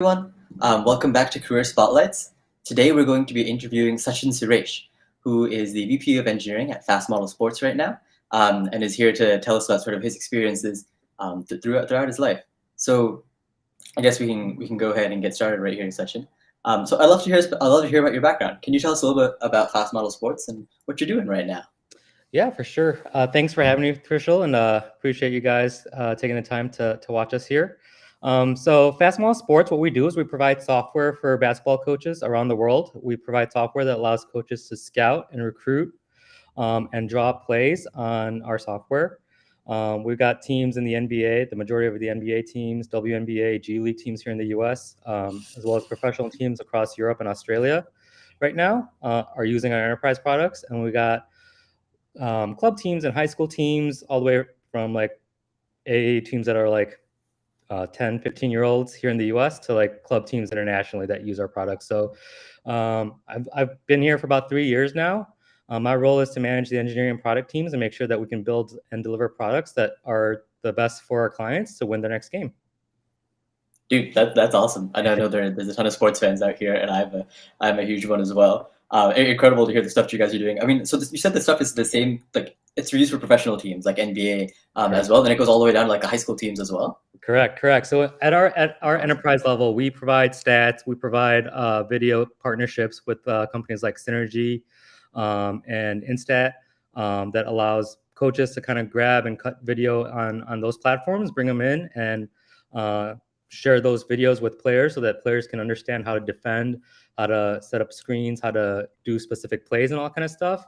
everyone. Welcome back to Career Spotlights. Today we're going to be interviewing Sachin Suresh, who is the VP of Engineering at Fast Model Sports right now, and is here to tell us about sort of his experiences throughout his life. So I guess we can go ahead and get started right here in Sachin. I love to hear about your background. Can you tell us a little bit about Fast Model Sports and what you're doing right now? Yeah, for sure. Thanks for having me, Trishul, and appreciate you guys taking the time to watch us here. So, Fastball Sports, what we do is we provide software for basketball coaches around the world. We provide software that allows coaches to scout and recruit and draw plays on our software. We've got teams in the NBA, the majority of the NBA teams, WNBA, G League teams here in the US, as well as professional teams across Europe and Australia right now are using our enterprise products. And we got club teams and high school teams, all the way from like AA teams that are like 10, 15-year-olds here in the US to like club teams internationally that use our products. So I've been here for about 3 years now. My role is to manage the engineering and product teams and make sure that we can build and deliver products that are the best for our clients to win their next game. Dude, that's awesome. I know there's a ton of sports fans out here, and I'm a huge one as well. Incredible to hear the stuff you guys are doing. I mean, so you said the stuff is the same, like it's used for professional teams like NBA as well. Then it goes all the way down to like the high school teams as well. Correct. So at our enterprise level, we provide stats, we provide video partnerships with companies like Synergy and Instat that allows coaches to kind of grab and cut video on those platforms, bring them in, and share those videos with players so that players can understand how to defend, how to set up screens, how to do specific plays, and all kind of stuff.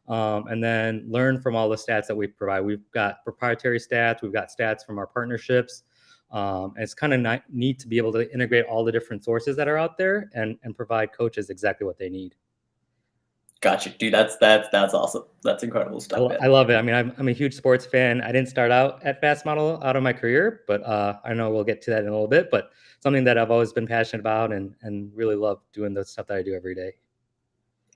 And then learn from all the stats that we provide. We've got proprietary stats, we've got stats from our partnerships. And it's kind of neat to be able to integrate all the different sources that are out there and provide coaches exactly what they need. Gotcha, dude. That's awesome. That's incredible stuff, man. I love it. I mean, I'm a huge sports fan. I didn't start out at Fast Model out of my career, but I know we'll get to that in a little bit. But something that I've always been passionate about and really love doing the stuff that I do every day.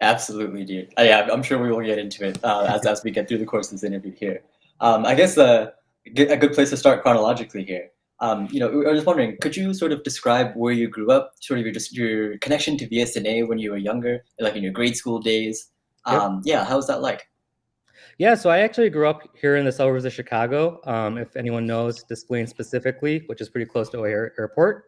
Absolutely, dude. Yeah, I'm sure we will get into it as we get through the course of this interview here. I guess a good place to start chronologically here. I was just wondering, could you sort of describe where you grew up, sort of your connection to VSNA when you were younger, like in your grade school days? Yeah, how was that like? Yeah, so I actually grew up here in the suburbs of Chicago. If anyone knows Des Plaines specifically, which is pretty close to O'Hare Airport.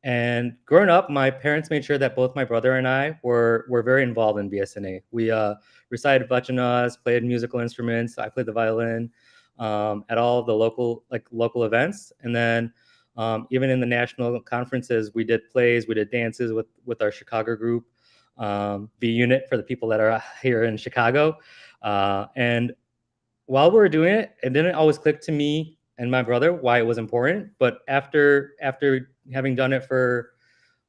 And growing up, my parents made sure that both my brother and I were very involved in VSNA. We recited vachanas, played musical instruments. I played the violin at all of the local events, and then even in the national conferences, we did plays, we did dances with our Chicago group, V Unit for the people that are here in Chicago. And while we were doing it, it didn't always click to me and my brother why it was important. But after having done it for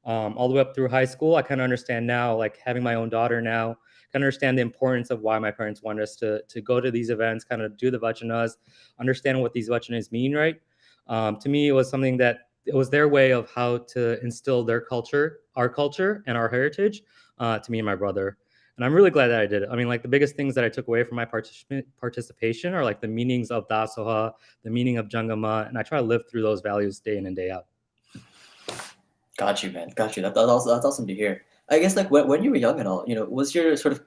all the way up through high school, I kind of understand now, like having my own daughter now, kind of understand the importance of why my parents wanted us to go to these events, kind of do the vachanas, understand what these vachanas mean, right? To me, it was something that it was their way of how to instill their culture, our culture, and our heritage to me and my brother. And I'm really glad that I did it. I mean, like the biggest things that I took away from my participation are like the meanings of Dasoha, the meaning of Jangama, and I try to live through those values day in and day out. Got you, man. Got you. That's awesome to hear. I guess like when you were young and all, was your sort of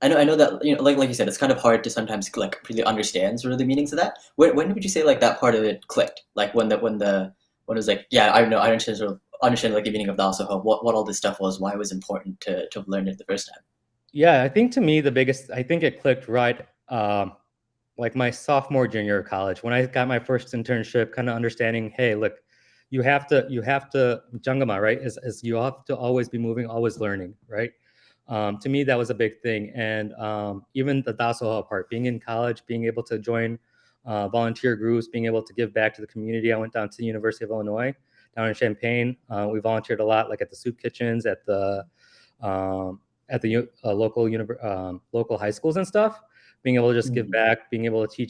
I know that like you said, it's kind of hard to sometimes like really understand sort of the meanings of that. When would you say like that part of it clicked? Like when it was like, yeah, I know, I understand like the meaning of Dasoha, what all this stuff was, why it was important to learn it the first time. Yeah, I think to me I think it clicked right like my sophomore junior of college when I got my first internship, kind of understanding, hey, look, you have to Jangama, right? Is you have to always be moving, always learning, right? To me, that was a big thing. And even the Dasoha part, being in college, being able to join volunteer groups, being able to give back to the community. I went down to the University of Illinois, down in Champaign. We volunteered a lot, like at the soup kitchens, at the local high schools and stuff. Being able to just give back, being able to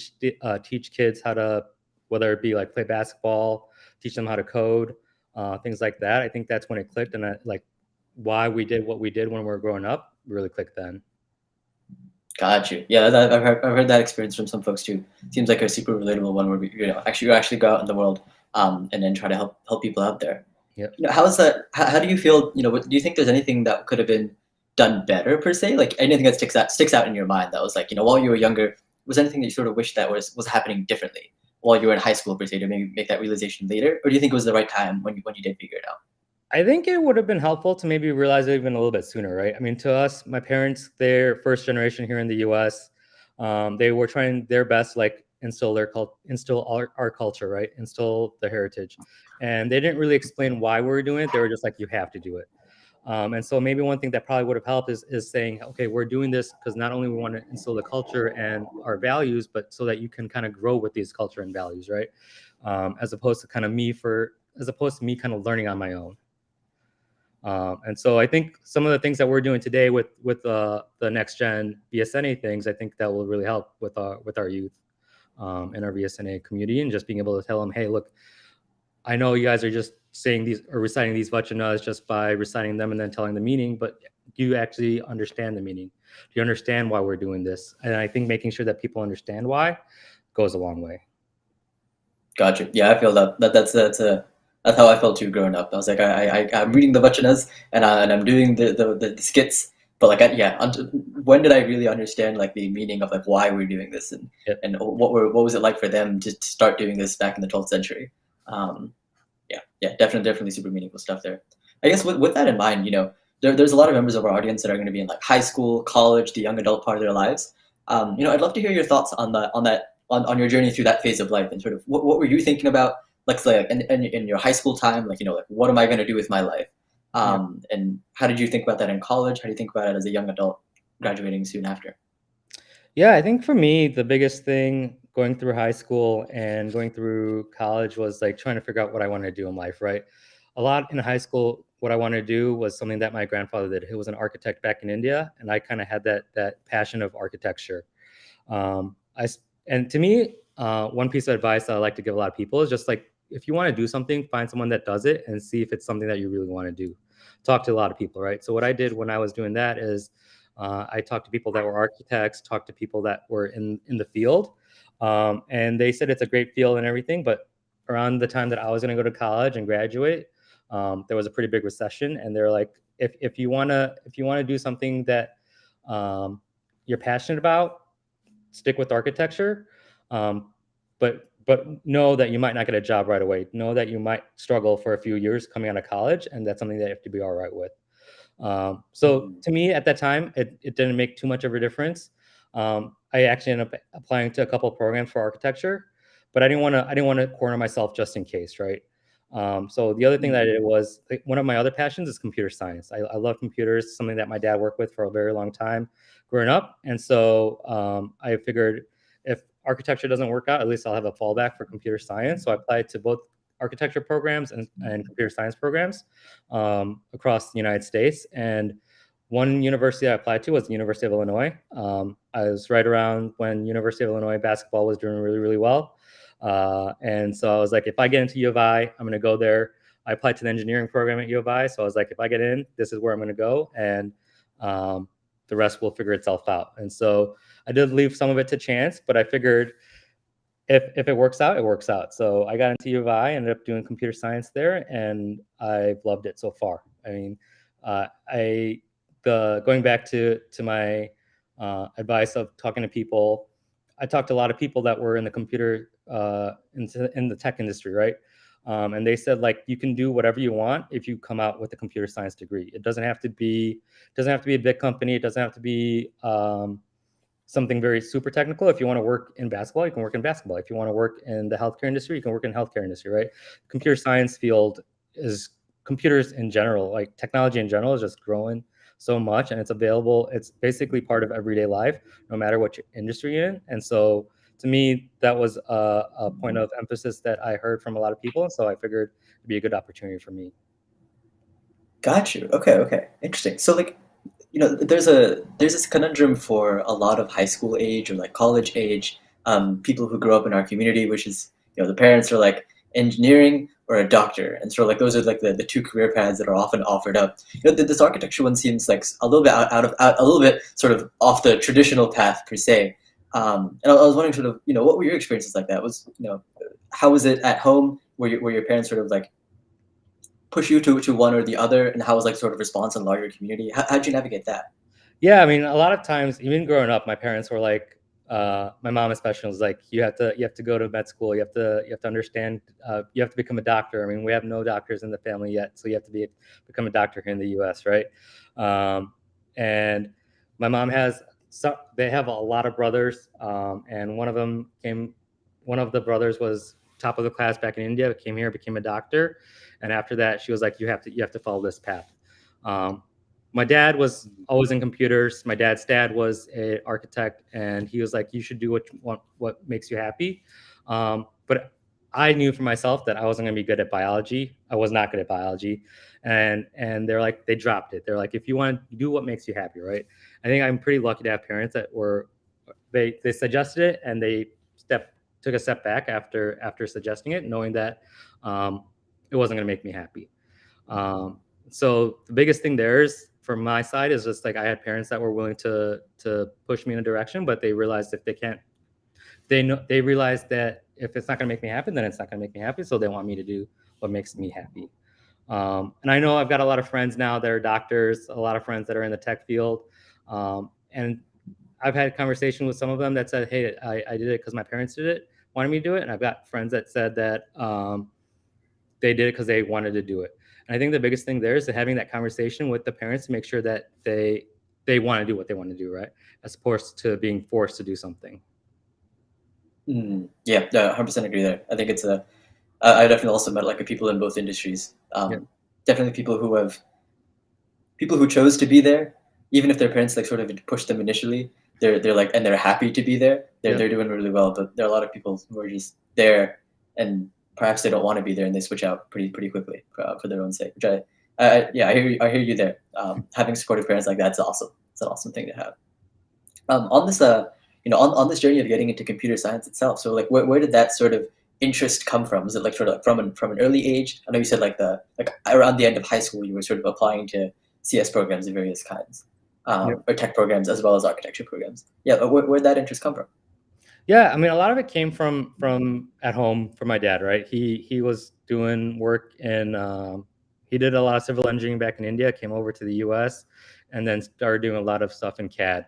teach kids how to, whether it be like play basketball, teach them how to code, things like that. I think that's when it clicked, and like why we did what we did when we were growing up really clicked then. Got you. Yeah, I've heard that experience from some folks too. Seems like a super relatable one where you actually go out in the world and then try to help people out there. Yep. How's that? How do you feel? Do you think there's anything that could have been done better per se? Like anything that sticks out in your mind that was like, while you were younger, was anything that you sort of wish that was happening differently while you were in high school per se to maybe make that realization later, or do you think it was the right time when you did figure it out? I think it would have been helpful to maybe realize it even a little bit sooner, right? I mean, to us, my parents, they're first generation here in the U.S. They were trying their best, like instill our culture, right? Instill the heritage, and they didn't really explain why we were doing it. They were just like, "You have to do it." And so maybe one thing that probably would have helped is saying, "Okay, we're doing this because not only we want to instill the culture and our values, but so that you can kind of grow with these culture and values, right?" As opposed to as opposed to me kind of learning on my own. And so I think some of the things that we're doing today with the next gen BSNA things, I think that will really help with our youth and our BSNA community, and just being able to tell them, hey, look, I know you guys are just saying these or reciting these vachanas just by reciting them and then telling the meaning, but do you actually understand the meaning? Do you understand why we're doing this? And I think making sure that people understand why goes a long way. Gotcha. Yeah, I feel that. That's how I felt too growing up. I was like, I'm reading the vachanas and I'm doing the skits, but like, yeah, when did I really understand like the meaning of like why we're doing this Yep. and what was it like for them to start doing this back in the 12th century? Um, yeah, definitely super meaningful stuff there. I guess with that in mind, there's a lot of members of our audience that are going to be in like high school, college, the young adult part of their lives. I'd love to hear your thoughts on your journey through that phase of life and sort of what were you thinking about, like say like in your high school time, like like what am I going to do with my life, Yep. and how did you think about that in college? How do you think about it as a young adult graduating soon after? Yeah, I think for me, the biggest thing going through high school and going through college was like trying to figure out what I wanted to do in life, right? A lot in high school, what I wanted to do was something that my grandfather did. He was an architect back in India, and I kind of had that passion of architecture. I and to me, one piece of advice that I like to give a lot of people is just like if you want to do something, find someone that does it and see if it's something that you really want to do. Talk to a lot of people, right? So what I did when I was doing that is I talked to people that were architects, talked to people that were in the field, and they said it's a great field and everything. But around the time that I was going to go to college and graduate, there was a pretty big recession, and they're like, if you wanna do something that you're passionate about, stick with architecture, but know that you might not get a job right away. Know that you might struggle for a few years coming out of college, and that's something that you have to be all right with. So Mm. to me at that time, it didn't make too much of a difference. I actually ended up applying to a couple of programs for architecture, but I didn't want to corner myself just in case, right? So the other thing that I did was like, one of my other passions is computer science. I love computers, something that my dad worked with for a very long time growing up. And so I figured if architecture doesn't work out, at least I'll have a fallback for computer science. So I applied to both architecture programs and computer science programs across the United States. And one university I applied to was the University of Illinois. I was right around when University of Illinois basketball was doing really, really well. And so I was like, if I get into U of I, I'm going to go there. I applied to the engineering program at U of I. So I was like, if I get in, this is where I'm going to go. And the rest will figure itself out. And so I did leave some of it to chance, but I figured if it works out, it works out. So I got into U of I, ended up doing computer science there, and I've loved it so far. I mean, I the going back to my advice of talking to people, I talked to a lot of people that were in the computer in the tech industry, right? And they said like you can do whatever you want if you come out with a computer science degree. Doesn't have to be a big company. It doesn't have to be something very super technical. If you want to work in basketball, you can work in basketball. If you want to work in the healthcare industry, you can work in healthcare industry, right? Computer science field is computers in general, like technology in general is just growing so much and it's available. It's basically part of everyday life, no matter what your industry you're in. And so to me, that was a point of emphasis that I heard from a lot of people. And so I figured it'd be a good opportunity for me. Got you. Okay, interesting. So like, there's this conundrum for a lot of high school age or like college age people who grow up in our community, which is the parents are like engineering or a doctor, and sort of like those are like the two career paths that are often offered up. This architecture one seems like a little bit a little bit sort of off the traditional path per se. And I was wondering sort of what were your experiences like that? Was how was it at home? Were your parents sort of like push you to one or the other, and how was like sort of response in larger community? How'd you navigate that? Yeah, I mean, a lot of times, even growing up, my parents were like, my mom especially was like, you have to go to med school. You have to understand. You have to become a doctor. I mean, we have no doctors in the family yet, so you have to become a doctor here in the U.S., right? And my mom has they have a lot of brothers, and one of the brothers was top of the class back in India, came here, became a doctor, and after that, she was like, you have to follow this path. Um, my dad was always in computers. My dad's dad was an architect, and he was like, "You should do what you want, what makes you happy." But I knew for myself that I wasn't going to be good at biology. I was not good at biology, and they're like, they dropped it. They're like, if you want to do what makes you happy, right? I think I'm pretty lucky to have parents that were they suggested it, and they took a step back after suggesting it, knowing that it wasn't going to make me happy. Um, so the biggest thing there is from my side is just like I had parents that were willing to push me in a direction, but they realized if they can't, they realized that if it's not going to make me happy, then it's not going to make me happy. So they want me to do what makes me happy. And I know I've got a lot of friends now that are doctors, a lot of friends that are in the tech field, and I've had a conversation with some of them that said, "Hey, I did it because my parents did it, wanted me to do it," and I've got friends that said that they did it because they wanted to do it. And I think the biggest thing there is having that conversation with the parents to make sure that they want to do what they want to do, right, as opposed to being forced to do something. Yeah, 100% agree there. I think it's a I definitely also met like people in both industries. Yeah, Definitely people who chose to be there, even if their parents like sort of pushed them initially. They're like and they're happy to be there. yeah, They're doing really well. But there are a lot of people who are just there, and perhaps they don't want to be there, and they switch out pretty quickly for their own sake. Which yeah, I hear you there. Having supportive parents like that's awesome. It's an awesome thing to have. On this on this journey of getting into computer science itself, so like where did that sort of interest come from? Was it like sort of like from an early age? I know you said like the like around the end of high school you were sort of applying to CS programs of various kinds, yeah. or tech programs as well as architecture programs. Yeah, but where'd that interest come from? Yeah, I mean, a lot of it came from at home from my dad, right? He was doing work in he did a lot of civil engineering back in India, came over to the U.S., and then started doing a lot of stuff in CAD.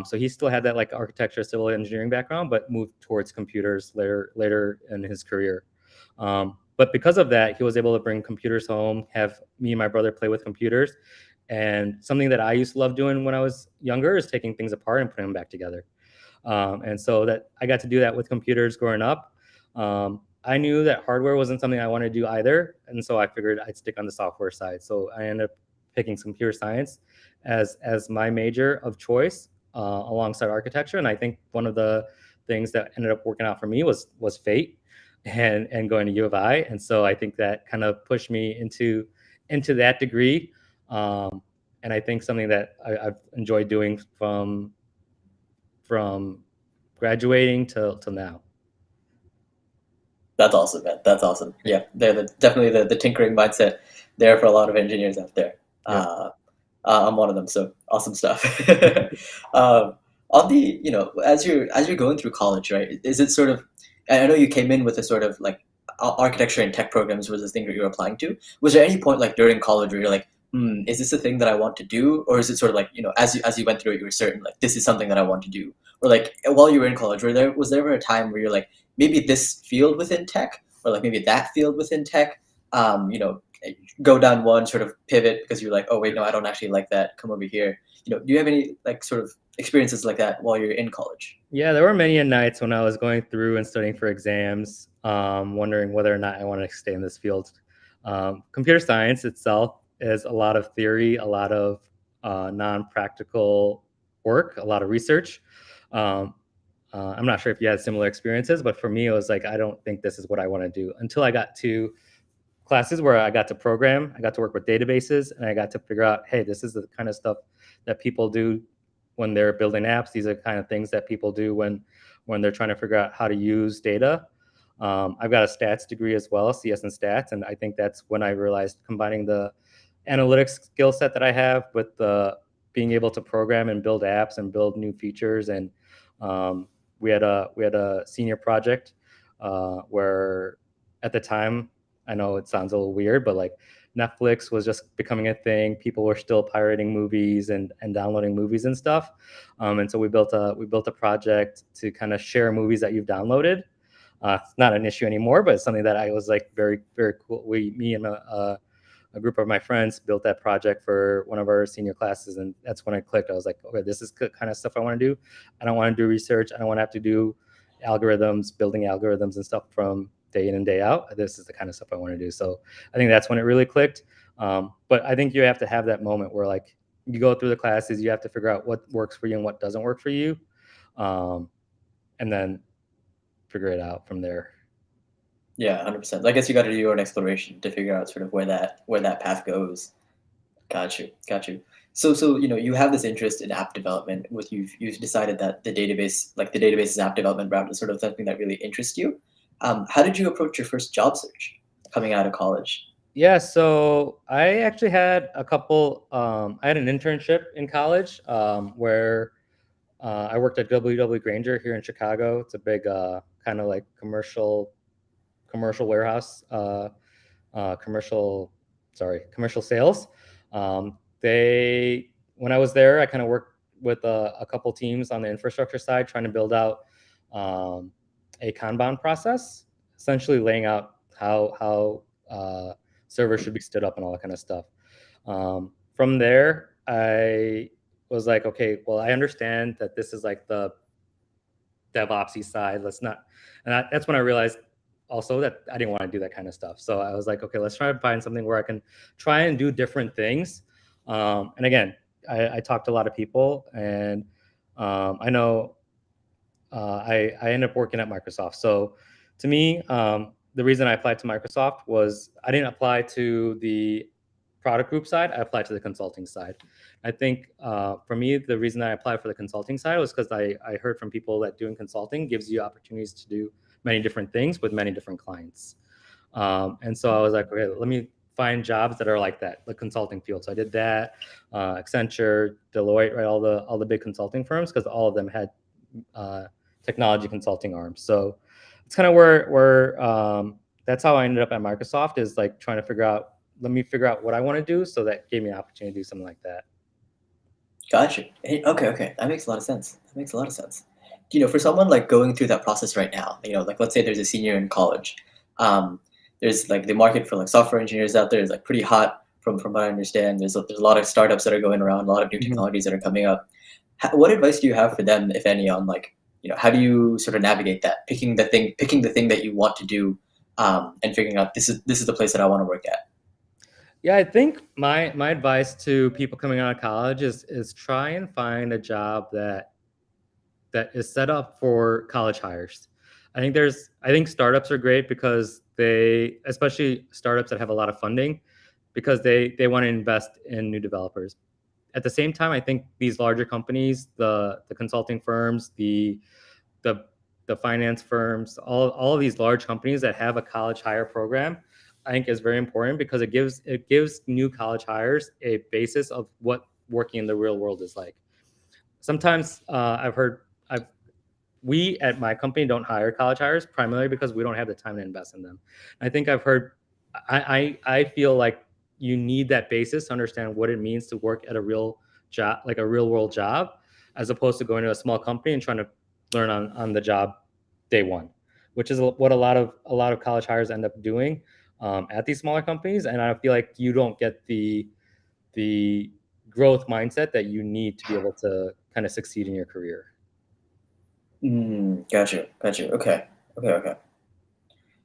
So he still had that like architecture, civil engineering background, but moved towards computers later in his career. But because of that, he was able to bring computers home, have me and my brother play with computers, and something that I used to love doing when I was younger is taking things apart and putting them back together. And so that I got to do that with computers growing up. I knew that hardware wasn't something I wanted to do either, and so I figured I'd stick on the software side. So I ended up picking computer science as my major of choice alongside architecture. And I think one of the things that ended up working out for me was fate and going to U of I. And so I think that kind of pushed me into that degree. And I think something that I've enjoyed doing from graduating till now. That's awesome, man. That's awesome. Yeah, definitely the tinkering mindset there for a lot of engineers out there. Yep. I'm one of them, so awesome stuff. um, on the as you're going through college, right? Is it sort of I know you came in with a sort of like architecture and tech programs was the thing that you were applying to. Was there any point like during college where you're like, is this a thing that I want to do, or is it sort of like as you went through it, you were certain like this is something that I want to do, or like while you were in college, was there ever a time where you're like maybe this field within tech, or like maybe that field within tech, um, you know, go down one sort of pivot because you're like, oh wait, no, I don't actually like that. Come over here. Do you have any like sort of experiences like that while you're in college? Yeah, there were many nights when I was going through and studying for exams, wondering whether or not I wanted to stay in this field. Computer science itself is a lot of theory, a lot of non-practical work, a lot of research. Um, I'm not sure if you had similar experiences, but for me, it was like, I don't think this is what I want to do until I got to classes where I got to program, I got to work with databases, and I got to figure out, hey, this is the kind of stuff that people do when they're building apps. These are the kind of things that people do when they're trying to figure out how to use data. I've got a stats degree as well, CS and stats, and I think that's when I realized combining the analytics skill set that I have with the being able to program and build apps and build new features. And we had a senior project where at the time, I know it sounds a little weird, but like Netflix was just becoming a thing. People were still pirating movies and downloading movies and stuff. And so we built a project to kind of share movies that you've downloaded. It's not an issue anymore, but it's something that I was like very, very cool. Me and a group of my friends built that project for one of our senior classes, and that's when I clicked. I was like, okay, this is the kind of stuff I want to do. I don't want to do research. I don't want to have to do building algorithms and stuff from day in and day out. This is the kind of stuff I want to do. So I think that's when it really clicked. But I think you have to have that moment where like you go through the classes, you have to figure out what works for you and what doesn't work for you, and then figure it out from there. Yeah, 100%. I guess you got to do your own exploration to figure out sort of where that path goes. Got you, got you. So you have this interest in app development. With you've decided that the database's app development route is sort of something that really interests you. How did you approach your first job search coming out of college? Yeah, so I actually had a couple. I had an internship in college where I worked at W. Granger here in Chicago. It's a big kind of like commercial warehouse, commercial, sorry, commercial sales. They When I was there, I kind of worked with a couple teams on the infrastructure side, trying to build out a Kanban process, essentially laying out how servers should be stood up and all that kind of stuff. From there, I was like, okay, well, I understand that this is like the DevOpsy side. Let's not, and that's when I realized also that I didn't want to do that kind of stuff. So I was like, okay, let's try to find something where I can try and do different things. And again, I talked to a lot of people, and I know I ended up working at Microsoft. So to me, the reason I applied to Microsoft was I didn't apply to the product group side. I applied to the consulting side. I think for me, the reason I applied for the consulting side was because I heard from people that doing consulting gives you opportunities to do many different things with many different clients. And so I was like, okay, let me find jobs that are like that, the consulting field. So I did that, Accenture, Deloitte, right, all the big consulting firms, because all of them had uh, technology consulting arms. So it's kind of where that's how I ended up at Microsoft, is like trying to let me figure out what I want to do. So that gave me an opportunity to do something like that. Gotcha. Hey, okay, okay, that makes a lot of sense. That makes a lot of sense. For someone like going through that process right now, like let's say there's a senior in college, um, there's like the market for like software engineers out there is like pretty hot from what I understand. There's a lot of startups that are going around, a lot of new Mhm. technologies that are coming up. What advice do you have for them, if any, on like how do you sort of navigate that, picking the thing that you want to do, and figuring out this is the place that I want to work at. Yeah, I think my advice to people coming out of college is try and find a job that is set up for college hires. I think startups are great because especially startups that have a lot of funding, because they want to invest in new developers. At the same time, I think these larger companies, the consulting firms, the the finance firms, all of these large companies that have a college hire program, I think is very important, because it gives new college hires a basis of what working in the real world is like. Sometimes I've we at my company don't hire college hires primarily because we don't have the time to invest in them. I think I've heard I feel like you need that basis to understand what it means to work at a real job, like a real world job, as opposed to going to a small company and trying to learn on the job day one, which is what a lot of college hires end up doing at these smaller companies. And I feel like you don't get the growth mindset that you need to be able to kind of succeed in your career. Gotcha, gotcha. Okay, okay, okay.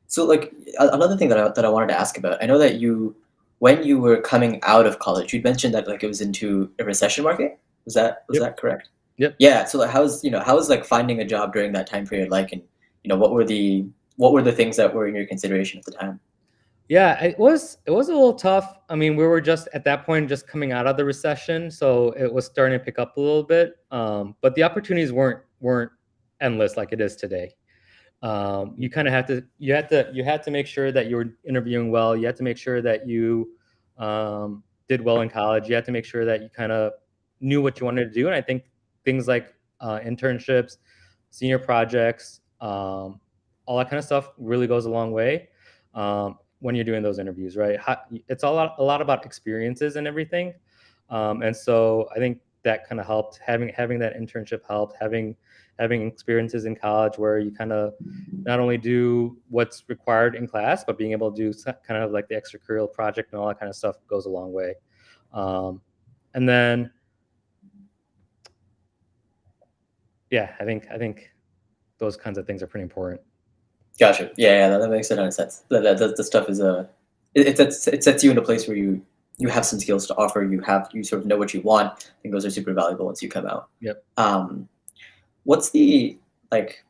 So, like, another thing that I wanted to ask about, I know that when you were coming out of college, you mentioned that like it was into a recession market. Was Yep. that correct? Yep. Yeah. So, like, how's like finding a job during that time period like, and what were the things that were in your consideration at the time? Yeah, it was a little tough. I mean, we were just at that point just coming out of the recession, so it was starting to pick up a little bit. But the opportunities weren't endless like it is today. You kind of you had to make sure that you were interviewing well. You had to make sure that you did well in college. You had to make sure that you kind of knew what you wanted to do. And I think things like internships, senior projects, all that kind of stuff really goes a long way. when you're doing those interviews, right? It's a lot about experiences and everything. And so I think that kind of helped, having that internship helped, having experiences in college where you kind of not only do what's required in class, but being able to do kind of like the extracurricular project and all that kind of stuff goes a long way. And then, yeah, I think those kinds of things are pretty important. Gotcha. Yeah, that makes a ton of sense. The stuff is it sets you in a place where you have some skills to offer. You sort of know what you want. I think those are super valuable once you come out. Yep. Um, what's the like?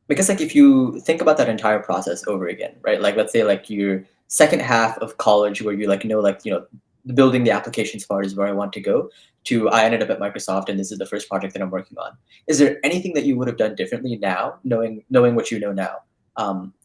Because like if you think about that entire process over again, right? Like let's say like your second half of college where you like know like building the applications part is where I want to go to I ended up at Microsoft and this is the first project that I'm working on. Is there anything that you would have done differently now, knowing what you know now,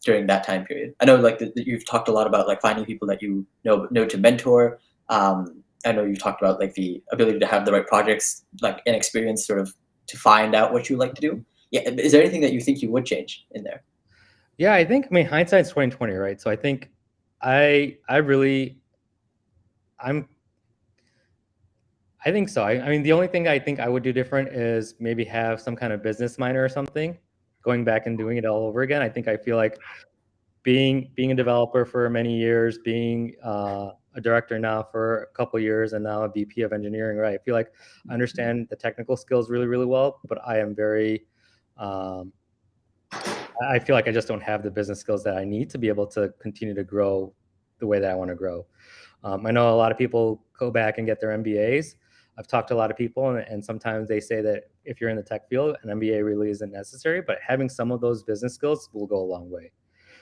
during that time period? I know like that you've talked a lot about like finding people that you know to mentor. I know you've talked about like the ability to have the right projects like and experience sort of to find out what you like to do. Yeah, is there anything that you think you would change in there? Yeah, I mean hindsight's 2020, right? So I think I really I'm I think so. I mean, the only thing I think I would do different is maybe have some kind of business minor or something, going back and doing it all over again. I feel like being a developer for many years, being a director now for a couple years, and now a VP of engineering, right? I feel like I understand the technical skills really, really well, but I am very, um, I feel like I just don't have the business skills that I need to be able to continue to grow the way that I want to grow. I know a lot of people go back and get their MBAs. I've talked to a lot of people, and sometimes they say that if you're in the tech field, an MBA really isn't necessary, but having some of those business skills will go a long way.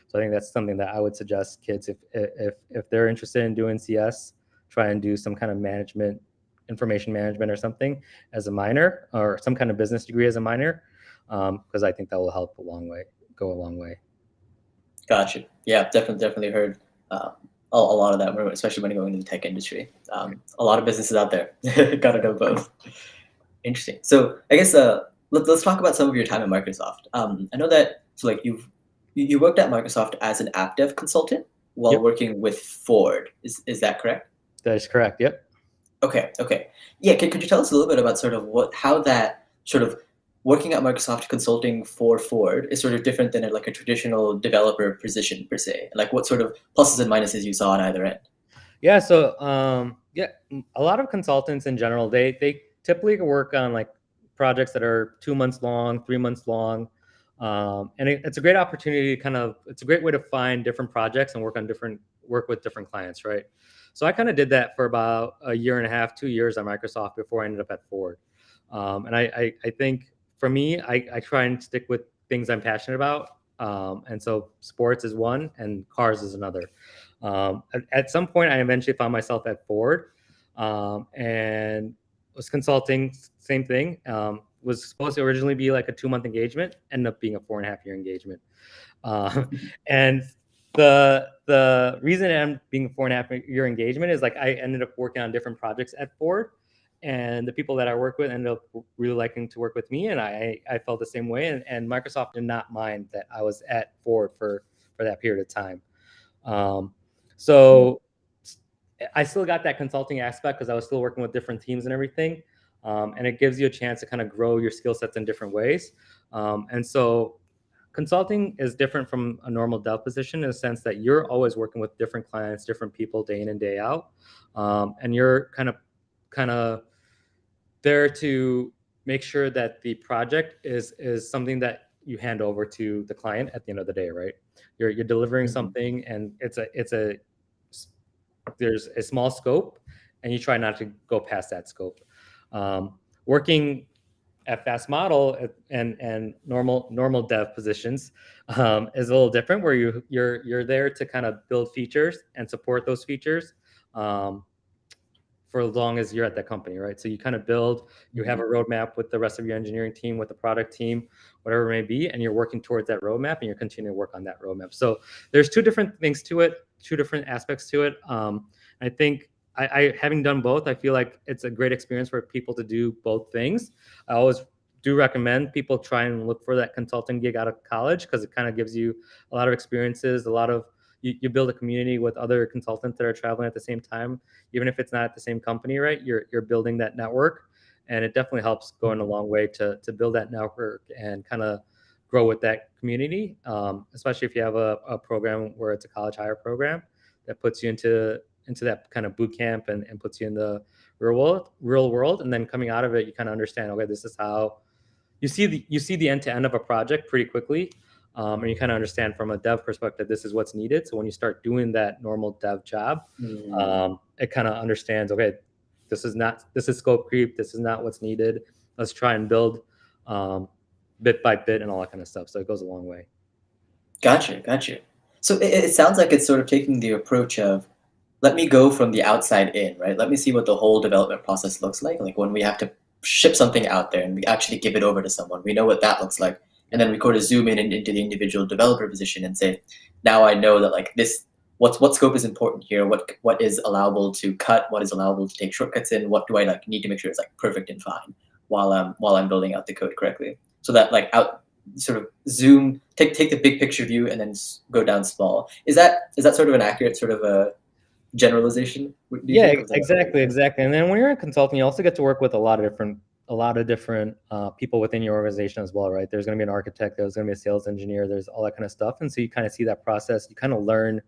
So I think that's something that I would suggest kids, if they're interested in doing CS, try and do some kind of management, information management or something as a minor, or some kind of business degree as a minor, because I think that will help a long way, go a long way. Gotcha. Yeah, definitely heard a lot of that, especially when you go into the tech industry. A lot of businesses out there. Got to know both. Interesting. So I guess let's talk about some of your time at Microsoft. I know that so like you worked at Microsoft as an app dev consultant while Yep, working with Ford. Is that correct? that is correct. Yep. Okay, okay. Yeah, could you tell us a little bit about sort of how that sort of working at Microsoft consulting for Ford is sort of different than like a traditional developer position per se? Like what sort of pluses and minuses you saw on either end? Yeah, so yeah, a lot of consultants in general, they typically work on like projects that are 2 months long, 3 months long, and it's a great opportunity to it's a great way to find different projects and work with different clients, right? So I kind of did that for about a year and a half, 2 years at Microsoft before I ended up at Ford. And I think for me, I try and stick with things I'm passionate about. And so sports is one and cars is another. At some point, I eventually found myself at Ford, and was consulting. Same thing. Was supposed to originally be like a 2 month engagement, ended up being a 4.5 year engagement. Uh, and the reason I'm being a 4.5 year engagement is like I ended up working on different projects at Ford, and the people that I work with ended up really liking to work with me, and I felt the same way. And Microsoft did not mind that I was at Ford for that period of time. Um, so I still got that consulting aspect because I was still working with different teams and everything. And it gives you a chance to kind of grow your skill sets in different ways. And so consulting is different from a normal dev position in the sense that you're always working with different clients, different people day in and day out. And you're kind of there to make sure that the project is something that you hand over to the client at the end of the day, right? You're delivering Mhm. something, and it's a there's a small scope, and you try not to go past that scope. Working at fast model and normal dev positions is a little different, where you're there to kind of build features and support those features, um, for as long as you're at that company, right? So you kind of build, you have a Mhm. roadmap with the rest of your engineering team, with the product team, whatever it may be, and you're working towards that roadmap and you're continuing to work on that roadmap. So there's two different things to it, two different aspects to it. I think I having done both, I feel like it's a great experience for people to do both things. I always do recommend people try and look for that consulting gig out of college because it kind of gives you a lot of experiences, a lot of you build a community with other consultants that are traveling at the same time, even if it's not at the same company, right? You're building that network, and it definitely helps going a long way to build that network and kind of grow with that community, especially if you have a program where it's a college hire program that puts you into that kind of boot camp and puts you in the real world, and then coming out of it, you kind of understand, okay, this is how you see the end to end of a project pretty quickly, and you kind of understand from a dev perspective this is what's needed. So when you start doing that normal dev job, Mm, it kind of understands, okay, this is scope creep, this is not what's needed. Let's try and build um, bit by bit and all that kind of stuff. So it goes a long way. gotcha. So it sounds like it's sort of taking the approach of let me go from the outside in, right? Let me see what the whole development process looks like when we have to ship something out there and we actually give it over to someone. We know what that looks like. And Yep. then we go to zoom in into the individual developer position and say, now I know that like this what scope is important here, what is allowable to cut, what is allowable to take shortcuts in, what do I like need to make sure it's like perfect and fine while I'm building out the code correctly. So that like out sort of zoom, take the big picture view and then go down small. Is that sort of an accurate sort of a generalization, do you Yeah, think? Was that what you're exactly, saying? exactly. And then when you're in consulting, you also get to work with a lot of different people within your organization as well, right? There's going to be an architect, there's going to be a sales engineer, there's all that kind of stuff, and so you kind of see that process. You kind of learn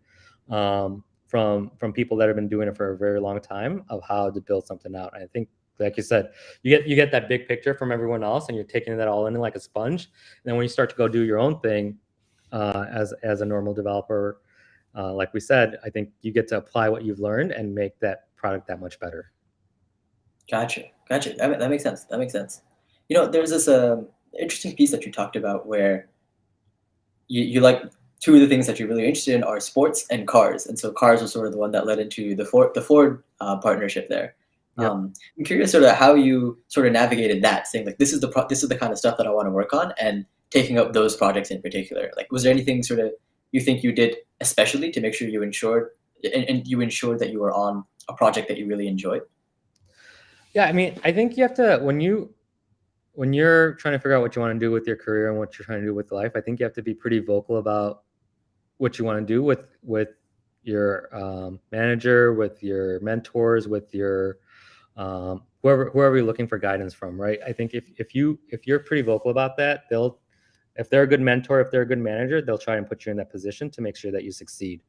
from people that have been doing it for a very long time of how to build something out. And I think, like you said, you get that big picture from everyone else, and you're taking that all in like a sponge. And then when you start to go do your own thing as a normal developer, like we said, I think you get to apply what you've learned and make that product that much better. Gotcha. That makes sense. That makes sense. There's this interesting piece that you talked about where you like two of the things that you're really interested in are sports and cars, and so cars was sort of the one that led into the Ford partnership there. Yep. I'm curious sort of how you sort of navigated that, saying like this is the kind of stuff that I want to work on, and taking up those projects in particular. Like, was there anything sort of you think you did especially to make sure you ensured and you ensured that you were on a project that you really enjoyed? Yeah, I mean, I think you have to when you're trying to figure out what you want to do with your career and what you're trying to do with life, I think you have to be pretty vocal about what you want to do with your manager, with your mentors, with your whoever you're looking for guidance from, right? I think if you're pretty vocal about that, they'll if they're a good mentor, if they're a good manager, they'll try and put you in that position to make sure that you succeed.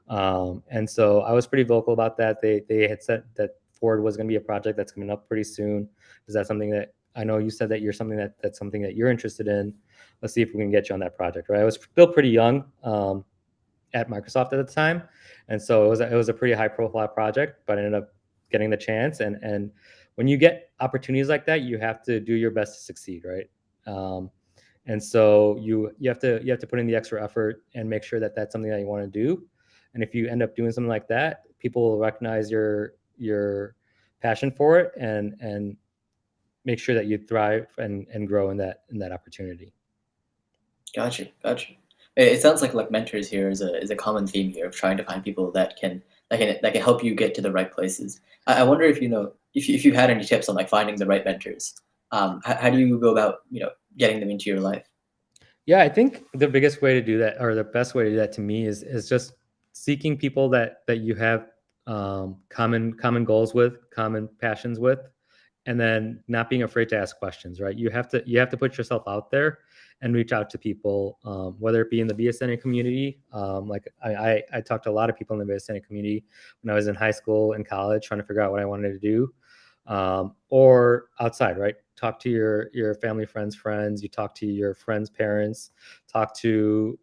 And so I was pretty vocal about that. They had said that Ford was going to be a project that's coming up pretty soon. Is that something that I know you said that that's something that you're interested in? Let's see if we can get you on that project, right? I was still pretty young at Microsoft at the time, and so it was a pretty high profile project, but I ended up getting the chance. And when you get opportunities like that, you have to do your best to succeed, right? And so you have to put in the extra effort and make sure that that's something that you want to do. And if you end up doing something like that, people will recognize your passion for it and make sure that you thrive and grow in that opportunity. Gotcha. It sounds like mentors here is a common theme here of trying to find people that can help you get to the right places. I wonder if if you had any tips on like finding the right mentors. How do you go about getting them into your life? Yeah, I think the biggest way to do that, or the best way to do that to me, is just seeking people that you have common goals with, common passions with, and then not being afraid to ask questions. Right, you have to put yourself out there and reach out to people, whether it be in the BSNA community. Like I talked to a lot of people in the BSNA community when I was in high school and college, trying to figure out what I wanted to do, or outside, right? Talk to your family, friends. You talk to your friends' parents. Talk to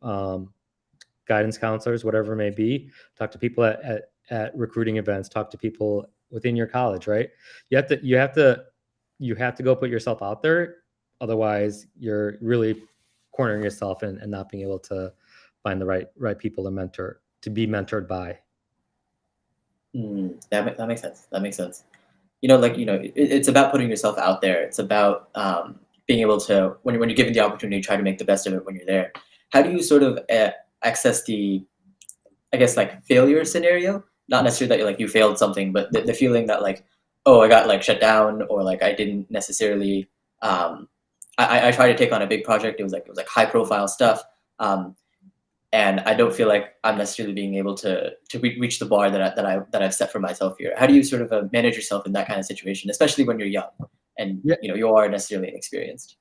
guidance counselors, whatever it may be. Talk to people at recruiting events. Talk to people within your college, right? You have to go put yourself out there. Otherwise, you're really cornering yourself and not being able to find the right people to be mentored by. That makes sense. That makes sense. It's about putting yourself out there. It's about being able to when you're given the opportunity, try to make the best of it when you're there. How do you sort of access the I guess like failure scenario? Not necessarily that you failed something, but the feeling that like, oh, I got like shut down, or like I didn't necessarily. I tried to take on a big project. It was like high profile stuff. Um, and I don't feel like I'm necessarily being able to reach the bar that I've set for myself here. How do you sort of manage yourself in that kind of situation, especially when you're young and Yeah. you aren't necessarily inexperienced?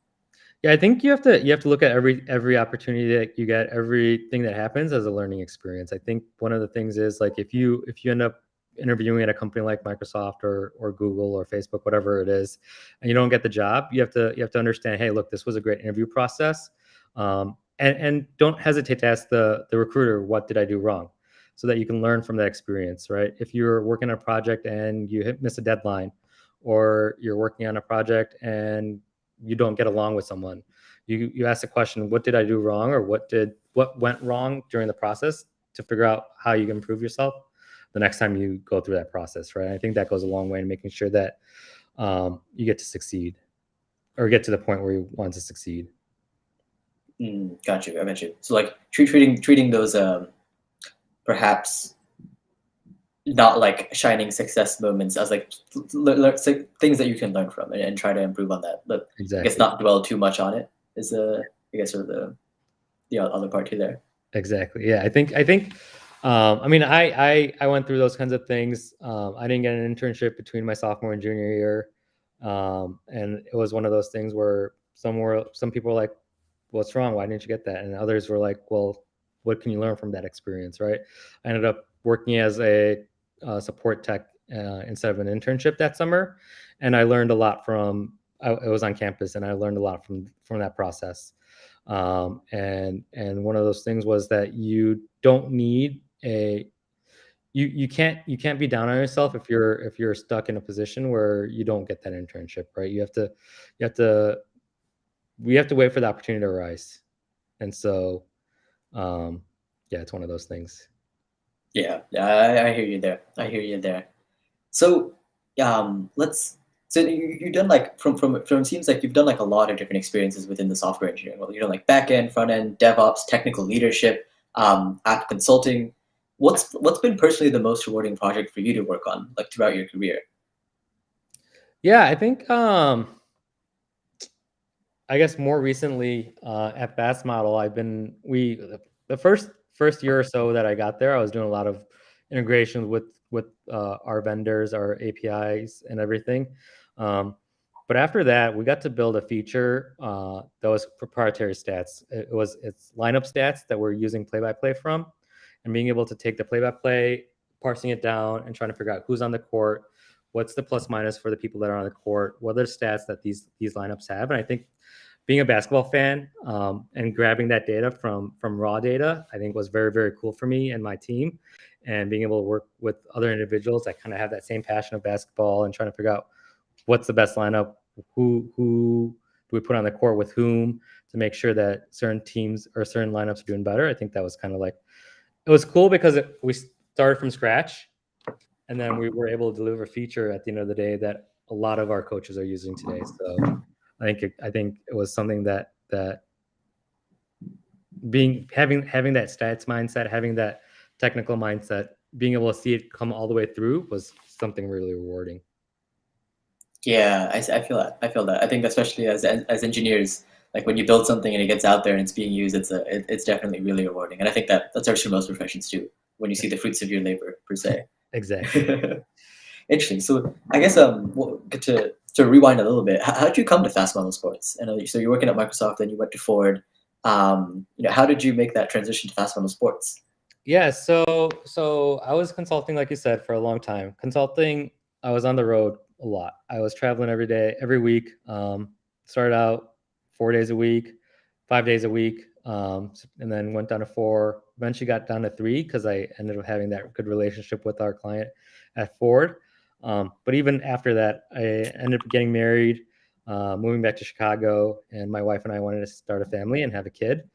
Yeah, I think you have to look at every opportunity that you get, everything that happens as a learning experience. I think one of the things is like if you end up interviewing at a company like Microsoft or Google or Facebook, whatever it is, and you don't get the job, you have to understand, hey, look, this was a great interview process, and don't hesitate to ask the recruiter, what did I do wrong, so that you can learn from that experience, right? If you're working on a project and miss a deadline, or you're working on a project and you don't get along with someone, you ask the question, what did I do wrong, or what went wrong during the process, to figure out how you can improve yourself the next time you go through that process, right? I think that goes a long way in making sure that you get to succeed, or get to the point where you want to succeed. Got you. I got you. So like treating those perhaps not like shining success moments as like things that you can learn from and try to improve on that. But I guess Exactly. not dwell too much on it is I guess sort of the other part too there. Exactly. Yeah. I mean, I went through those kinds of things. I didn't get an internship between my sophomore and junior year. And it was one of those things where some people were like, what's wrong? Why didn't you get that? And others were like, well, what can you learn from that experience? Right. I ended up working as a support tech instead of an internship that summer. And I learned a lot it was on campus, and I learned a lot from that process. And one of those things was that you don't need a you can't be down on yourself if you're stuck in a position where you don't get that internship, right? You have to we have to wait for the opportunity to arise. And so um yeah, it's one of those things. Yeah, yeah, I hear you there. I hear you there. So, let's. So you've done like from it seems like you've done like a lot of different experiences within the software engineering. Well, you've done like back end, front end, DevOps, technical leadership, app consulting. What's been personally the most rewarding project for you to work on, like throughout your career? Yeah, I guess more recently, at Fast Model, I've been we the first year or so that I got there, I was doing a lot of integration with our vendors, our APIs, and everything. Um, but after that, we got to build a feature that was proprietary stats. It's lineup stats that we're using play by play from, and being able to take the play by play, parsing it down, and trying to figure out who's on the court, what's the plus minus for the people that are on the court, what are the stats that these lineups have. And I think being a basketball fan, and grabbing that data from raw data, I think was very, very cool for me and my team. And being able to work with other individuals that kind of have that same passion of basketball, and trying to figure out what's the best lineup, who do we put on the court with whom, to make sure that certain teams or certain lineups are doing better. I think that was kind of like, it was cool because we started from scratch, and then we were able to deliver a feature at the end of the day that a lot of our coaches are using today. So I think it was something that having that stats mindset, having that technical mindset, being able to see it come all the way through, was something really rewarding. Yeah, I feel that. I feel that. I think especially as engineers, like when you build something and it gets out there and it's being used, it's definitely really rewarding. And I think that's actually most professions too, when you see the fruits of your labor per se. Exactly. Interesting. So I guess to rewind a little bit, how did you come to Fast Model Sports? And so you're working at Microsoft, then you went to Ford. How did you make that transition to Fast Model Sports? Yeah, so I was consulting, like you said, for a long time. Consulting, I was on the road a lot. I was traveling every day, every week. Started out 4 days a week, 5 days a week, and then went down to four. Eventually got down to three because I ended up having that good relationship with our client at Ford. But even after that, I ended up getting married, moving back to Chicago, and my wife and I wanted to start a family and have a kid.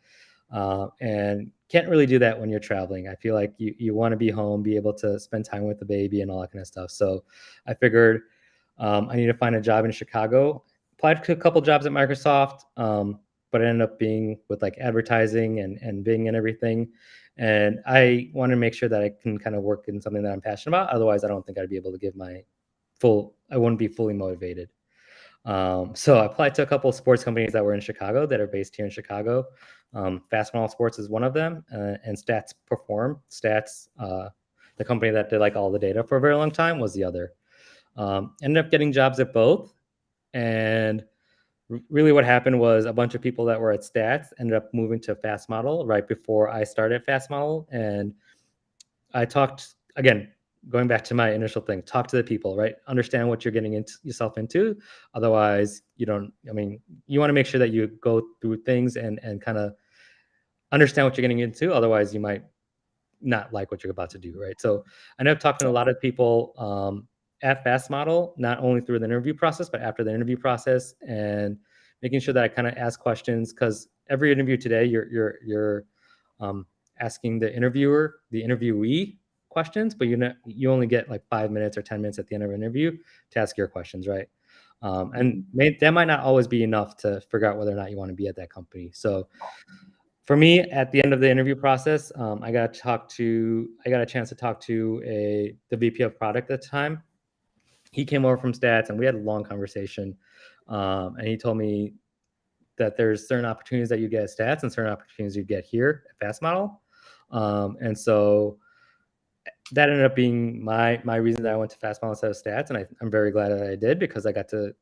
And can't really do that when you're traveling. I feel like you want to be home, be able to spend time with the baby and all that kind of stuff. So I figured I need to find a job in Chicago. Applied to a couple jobs at Microsoft, but it ended up being with like advertising and Bing and everything. And I want to make sure that I can kind of work in something that I'm passionate about. Otherwise, I don't think I'd be able to give my I wouldn't be fully motivated. So I applied to a couple of sports companies that were in Chicago, that are based here in Chicago. Fast Model Sports is one of them, and Stats, the company that did like all the data for a very long time, was the other. Ended up getting jobs at both, and really what happened was a bunch of people that were at Stats ended up moving to Fast Model right before I started Fast Model, and I talked again, going back to my initial thing, talk to the people, right? Understand what you're getting into yourself into. Otherwise, you don't, I mean, you want to make sure that you go through things and kind of understand what you're getting into. Otherwise, you might not like what you're about to do, right? So I ended up talking to a lot of people at Fast Model, not only through the interview process, but after the interview process, and making sure that I kind of ask questions, because every interview today, you're asking the interviewer, the interviewee questions, but you only get like 5 minutes or 10 minutes at the end of an interview to ask your questions, right? That might not always be enough to figure out whether or not you want to be at that company. So for me, at the end of the interview process, I got a chance to talk to the VP of product at the time. He came over from Stats, and we had a long conversation. And he told me that there's certain opportunities that you get at Stats and certain opportunities you get here at Fast Model. And so that ended up being my reason that I went to Fast Model instead of Stats, and I'm very glad that I did, because I got to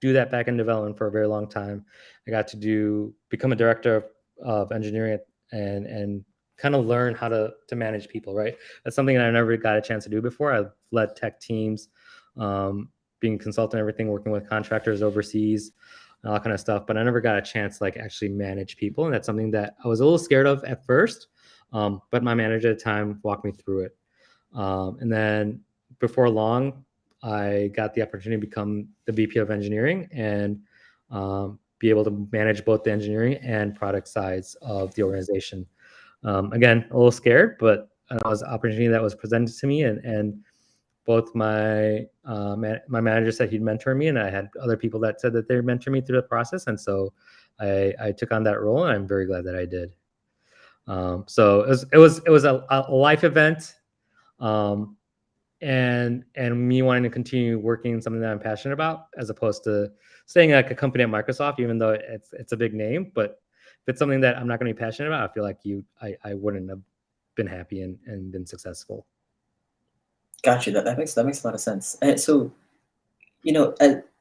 do that back end development for a very long time. I got to become a director of engineering and kind of learn how to manage people, right? That's something that I never got a chance to do before. I led tech teams, being a consultant, everything, working with contractors overseas, all that kind of stuff. But I never got a chance to like actually manage people. And that's something that I was a little scared of at first. But my manager at the time walked me through it. And then before long, I got the opportunity to become the VP of engineering and be able to manage both the engineering and product sides of the organization. Again, a little scared, but it was an opportunity that was presented to me, and both my manager said he'd mentor me, and I had other people that said that they'd mentor me through the process, and so I took on that role, and I'm very glad that I did. So it was a life event. And me wanting to continue working in something that I'm passionate about, as opposed to staying at a company at Microsoft, even though it's a big name. But if it's something that I'm not going to be passionate about, I feel like I wouldn't have been happy and been successful. Gotcha. That makes a lot of sense. So,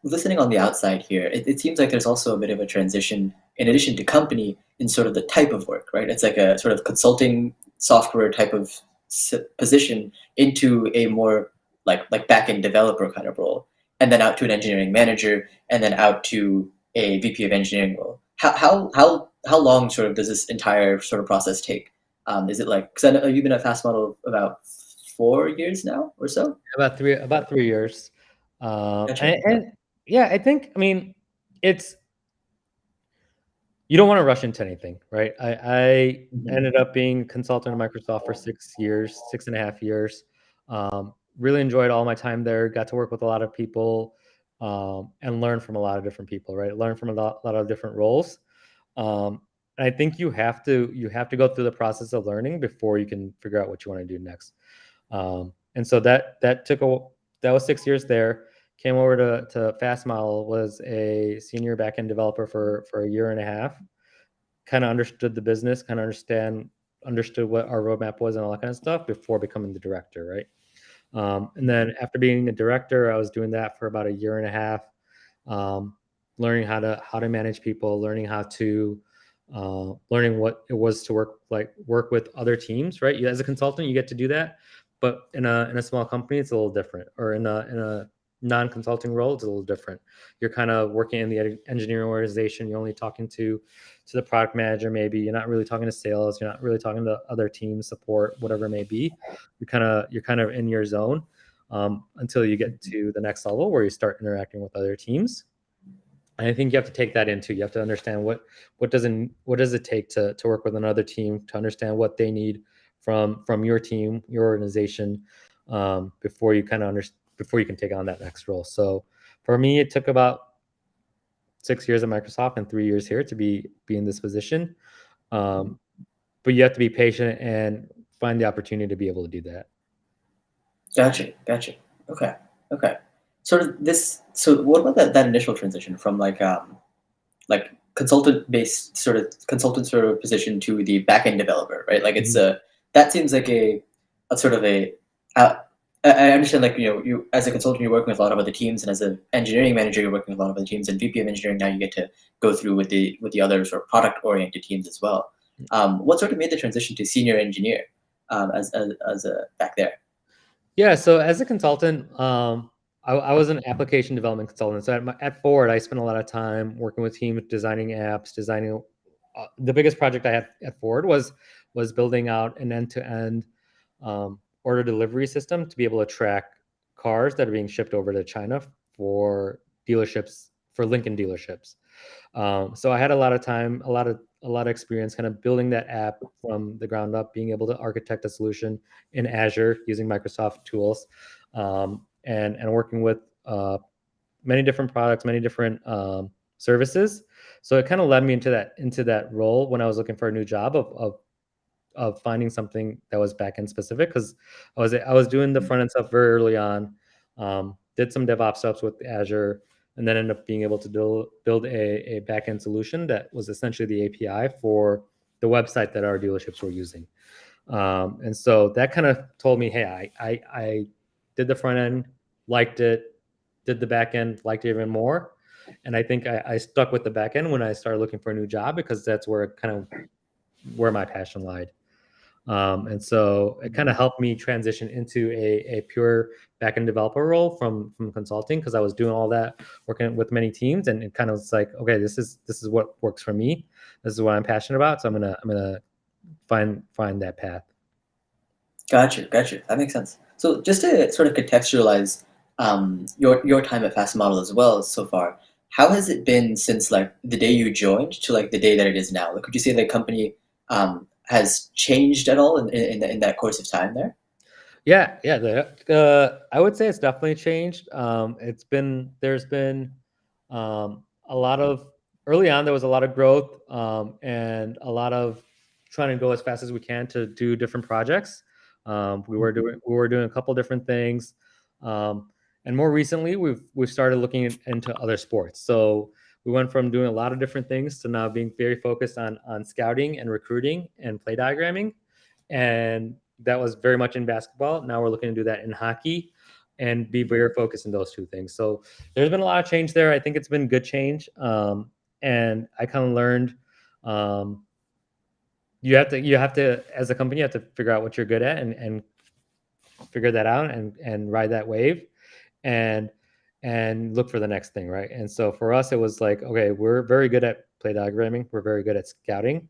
listening on the outside here, it seems like there's also a bit of a transition, in addition to company, in sort of the type of work, right? It's like a sort of consulting software type of position into a more like back end developer kind of role, and then out to an engineering manager, and then out to a VP of engineering role. How long sort of does this entire sort of process take? Is it like, because I know you've been at Fast Model about 4 years now or so? About 3 years. Gotcha. And yeah, I mean, it's, you don't want to rush into anything, right? I Mhm. ended up being consultant at Microsoft for 6 years, 6.5 years. Really enjoyed all my time there. Got to work with a lot of people, and learn from a lot of different people, right? Learn from a lot of different roles. And I think you have to go through the process of learning before you can figure out what you want to do next. And so that was 6 years there. Came over to Fast Model, was a senior backend developer for a year and a half. Kind of understood the business, kind of understood what our roadmap was and all that kind of stuff before becoming the director, right? And then after being a director, I was doing that for about a year and a half, learning how to manage people, learning what it was to work with other teams. Right, as a consultant, you get to do that, but in a small company, it's a little different, or in a non-consulting role, it's a little different. You're kind of working in the engineering organization. You're only talking to the product manager. Maybe you're not really talking to sales. You're not really talking to other teams, support, whatever it may be. You're kind of in your zone, until you get to the next level where you start interacting with other teams. And I think you have to take that into. You have to understand what does it take to work with another team, to understand what they need from your team, your organization, before you before you can take on that next role. So for me, it took about 6 years at Microsoft and 3 years here to be in this position. Um, but you have to be patient and find the opportunity to be able to do that. Gotcha, gotcha. Okay, okay. Sort of this. So, what about that initial transition from like consultant sort of position to the backend developer, right? Like it's Mhm. that seems like a sort of a uh, I understand, like, you as a consultant, you're working with a lot of other teams, and as an engineering manager, you're working with a lot of other teams, and VP of engineering, now you get to go through with the other sort of product oriented teams as well. What sort of made the transition to senior engineer, as a back there? Yeah, so as a consultant, I was an application development consultant. So at Ford, I spent a lot of time working with teams, designing apps, designing. The biggest project I had at Ford was building out an end-to-end order delivery system to be able to track cars that are being shipped over to China for dealerships, for Lincoln dealerships. So I had a lot of time, a lot of experience, kind of building that app from the ground up, being able to architect a solution in Azure using Microsoft tools, and working with many different products, many different services. So it kind of led me into that role when I was looking for a new job of finding something that was backend specific, because I was doing the front end stuff very early on. Did some DevOps stuff with Azure, and then ended up being able to build a backend solution that was essentially the API for the website that our dealerships were using. And so that kind of told me, hey, I did the front end, liked it, did the back end, liked it even more. And I think I stuck with the back end when I started looking for a new job, because that's where kind of where my passion lied. And so it kind of helped me transition into a pure backend developer role from consulting, because I was doing all that, working with many teams, and it kind of was like, okay, this is what works for me. This is what I'm passionate about. So I'm gonna find that path. Gotcha, gotcha. That makes sense. So just to sort of contextualize your time at Fast Model as well so far, how has it been since like the day you joined to like the day that it is now? Like, could you say the company has changed at all in that course of time there? Yeah, yeah. I would say it's definitely changed. There's been a lot of early on. There was a lot of growth, and a lot of trying to go as fast as we can to do different projects. We were doing a couple different things, and more recently we've started looking into other sports. So we went from doing a lot of different things to now being very focused on scouting and recruiting and play diagramming, and that was very much in basketball. Now we're looking to do that in hockey and be very focused in those two things. So there's been a lot of change there. I think it's been good change. And I kind of learned um, you have to, as a company, you have to figure out what you're good at, and figure that out, and ride that wave, and look for the next thing, right? And so for us, it was like, okay, we're very good at play diagramming. We're very good at scouting.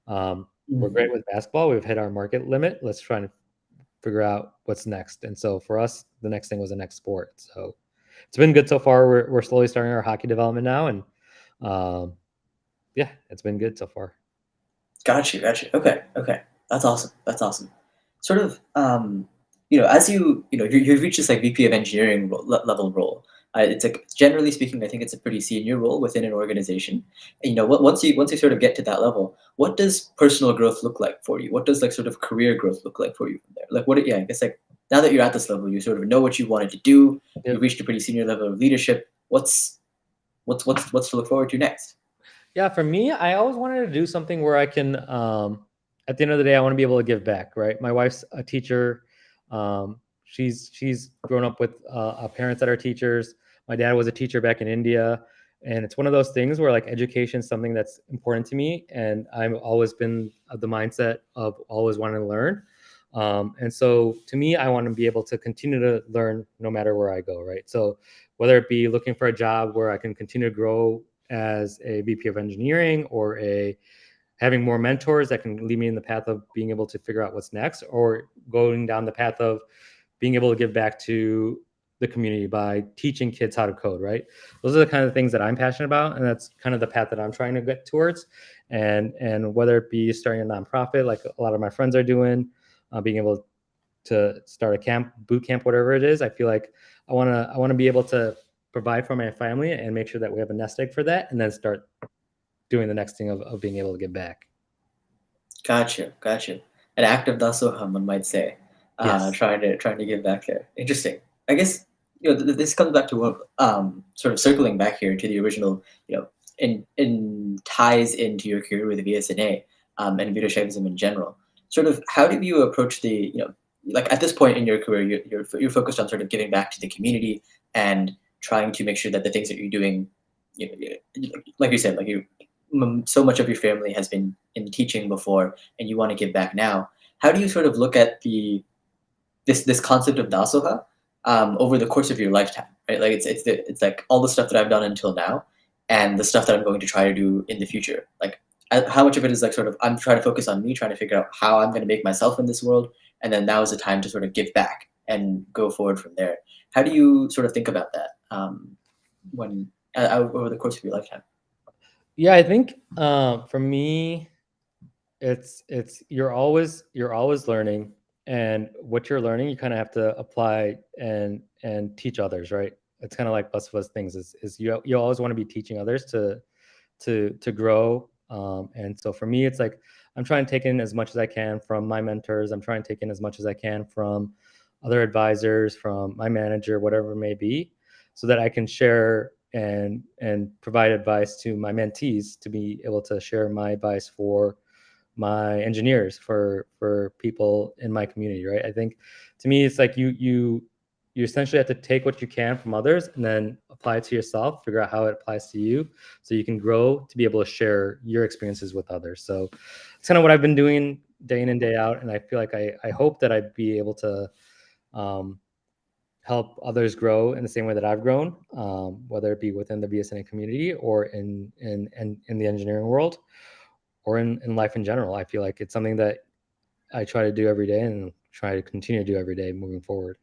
We're Mhm. great with basketball. We've hit our market limit. Let's try and figure out what's next. And so for us, the next thing was the next sport. So it's been good so far. We're slowly starting our hockey development now, and um, yeah, it's been good so far. Got you, got you. Okay, okay. That's awesome. That's awesome. Sort of, as you've reached this like VP of engineering level role. It's like, generally speaking, I think it's a pretty senior role within an organization. And, once you sort of get to that level, what does personal growth look like for you? What does like sort of career growth look like for you from there? Like, yeah, I guess like now that you're at this level, you sort of know what you wanted to do. You've Yep. reached a pretty senior level of leadership. What's to look forward to next? Yeah, for me, I always wanted to do something where I can, at the end of the day, I want to be able to give back, right? My wife's a teacher. She's grown up with parents that are teachers. My dad was a teacher back in India, and it's one of those things where like education is something that's important to me, and I've always been of the mindset of always wanting to learn. And so to me, I want to be able to continue to learn no matter where I go, right? So whether it be looking for a job where I can continue to grow as a VP of engineering, or a having more mentors that can lead me in the path of being able to figure out what's next, or going down the path of being able to give back to the community by teaching kids how to code, right? Those are the kind of things that I'm passionate about, and that's kind of the path that I'm trying to get towards. And whether it be starting a nonprofit like a lot of my friends are doing, being able to start a camp, boot camp, whatever it is, I feel like I want to be able to provide for my family and make sure that we have a nest egg for that, and then start doing the next thing of being able to give back. Gotcha, gotcha. An act of dasoham, one might say, Yes. trying to give back there. Interesting. I guess this comes back to what, sort of circling back here to the original, in ties into your career with VSNA and Wiedershevism in general. Sort of, how do you approach the, like at this point in your career, you're focused on sort of giving back to the community and trying to make sure that the things that you're doing, like you said, like so much of your family has been in teaching before, and you want to give back now. How do you sort of look at this concept of dasoha over the course of your lifetime, right? Like it's like all the stuff that I've done until now, and the stuff that I'm going to try to do in the future. Like how much of it is like sort of I'm trying to focus on me, trying to figure out how I'm going to make myself in this world, and then now is the time to sort of give back and go forward from there. How do you sort of think about that when over the course of your lifetime? Yeah, I think for me, it's you're always learning, and what you're learning, you kind of have to apply and teach others, right? It's kind of like both of us things is you always want to be teaching others to grow. And so for me, it's like I'm trying to take in as much as I can from my mentors. I'm trying to take in as much as I can from other advisors, from my manager, whatever it may be, so that I can share and provide advice to my mentees to be able to share my advice for my engineers, for people in my community, right? I think to me it's like you essentially have to take what you can from others and then apply it to yourself, figure out how it applies to you so you can grow to be able to share your experiences with others. So it's kind of what I've been doing day in and day out, and I feel like I hope that I'd be able to um, help others grow in the same way that I've grown, whether it be within the BSNA community or in the engineering world or in life in general. I feel like it's something that I try to do every day and try to continue to do every day moving forward.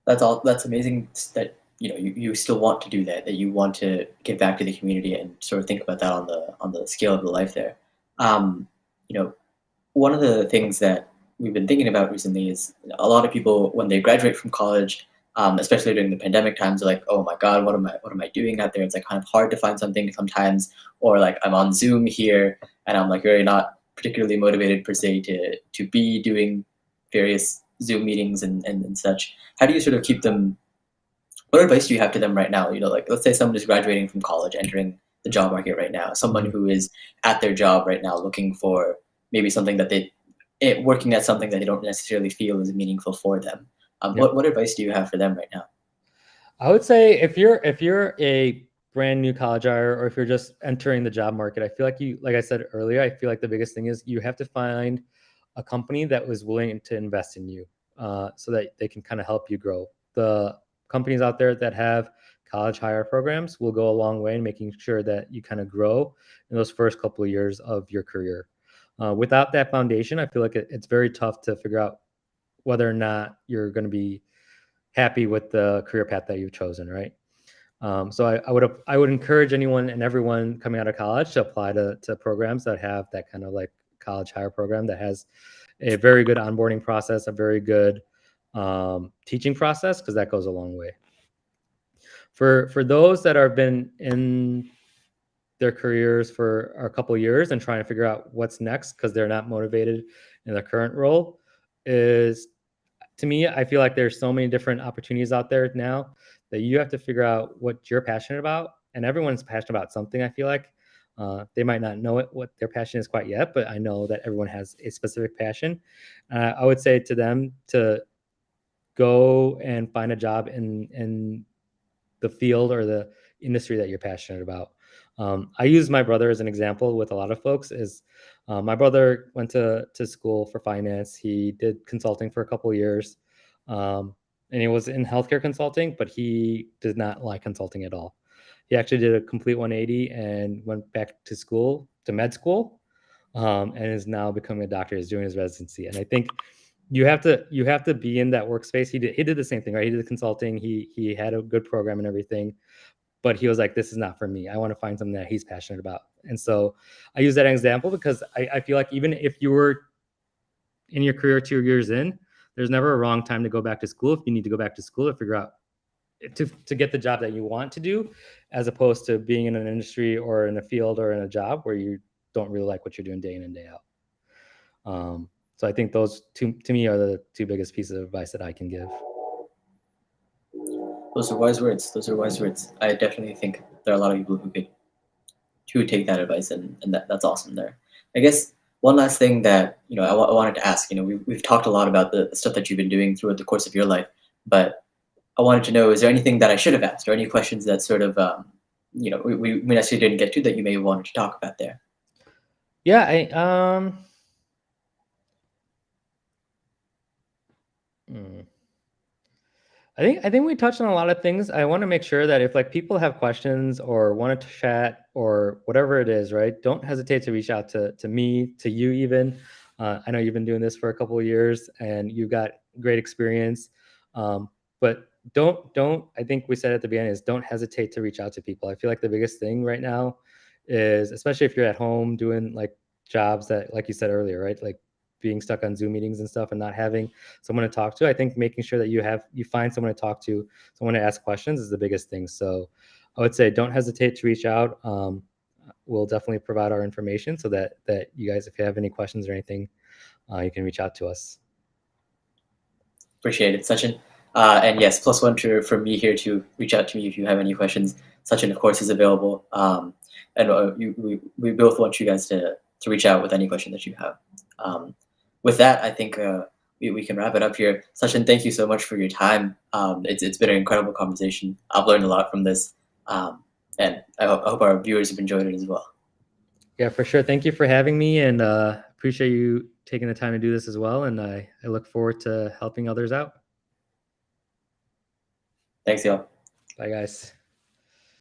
That's amazing that you still want to do that, that you want to give back to the community and sort of think about that on the scale of the life there. um, you know One of the things that we've been thinking about recently is a lot of people when they graduate from college, especially during the pandemic times, are like, oh my god, what am I doing out there? It's like kind of hard to find something sometimes, or like I'm on Zoom here and I'm like really not particularly motivated per se to be doing various Zoom meetings and such. How do you sort of keep them? What advice do you have to them right now? Like let's say someone is graduating from college, entering the job market right now, someone Mhm. who is at their job right now looking for maybe something that working at something that they don't necessarily feel is meaningful for them. Yep. What advice do you have for them right now? I would say if you're a brand new college hire, or if you're just entering the job market, I feel like like I said earlier, I feel like the biggest thing is you have to find a company that was willing to invest in you, so that they can kind of help you grow. The companies out there that have college hire programs will go a long way in making sure that you kind of grow in those first couple of years of your career. Without that foundation, I feel like it's very tough to figure out whether or not you're going to be happy with the career path that you've chosen, right? So I would encourage anyone and everyone coming out of college to apply to programs that have that kind of like college hire program that has a very good onboarding process, a very good teaching process, because that goes a long way. For those that have been in their careers for a couple of years and trying to figure out what's next because they're not motivated in their current role, is to me, I feel like there's so many different opportunities out there now that you have to figure out what you're passionate about. And everyone's passionate about something, I feel like. They might not know what their passion is quite yet, but I know that everyone has a specific passion. I would say to them to go and find a job in the field or the industry that you're passionate about. I use my brother as an example with a lot of folks. Is My brother went to school for finance. He did consulting for a couple of years, and he was in healthcare consulting, but he did not like consulting at all. He actually did a complete 180 and went back to school, to med school, and is now becoming a doctor. He's doing his residency, and I think you have to be in that workspace. He did the same thing, right? He did the consulting. He had a good program and everything, but he was like, this is not for me. I want to find something that he's passionate about. And so I use that example because I feel like even if you were in your career 2 years in, there's never a wrong time to go back to school if you need to go back to school to figure out to get the job that you want to do, as opposed to being in an industry or in a field or in a job where you don't really like what you're doing day in and day out. So I think those two to me are the two biggest pieces of advice that I can give. Those are wise words. Those are wise words. I definitely think there are a lot of people who would take that advice, and that's awesome there. I guess one last thing that I wanted to ask. We've talked a lot about the stuff that you've been doing throughout the course of your life, but I wanted to know, is there anything that I should have asked, or any questions that sort of we necessarily didn't get to that you may have wanted to talk about there? Yeah, hmm. I think we touched on a lot of things. I want to make sure that if like people have questions or want to chat or whatever it is, right? Don't hesitate to reach out to me, to you even. I know you've been doing this for a couple of years and you've got great experience. But don't I think we said at the beginning is don't hesitate to reach out to people. I feel like the biggest thing right now is, especially if you're at home doing like jobs that, like you said earlier, right? Like being stuck on Zoom meetings and stuff and not having someone to talk to. I think making sure that you find someone to talk to, someone to ask questions is the biggest thing. So I would say don't hesitate to reach out. We'll definitely provide our information so that you guys, if you have any questions or anything, you can reach out to us. Appreciate it, Sachin. And yes, plus one from me here to reach out to me if you have any questions. Sachin, of course, is available. And we both want you guys to reach out with any question that you have. Um, with that, I think we can wrap it up here. Sachin, thank you so much for your time. It's been an incredible conversation. I've learned a lot from this. And I hope our viewers have enjoyed it as well. Yeah, for sure. Thank you for having me, and appreciate you taking the time to do this as well. And I look forward to helping others out. Thanks, y'all. Bye, guys.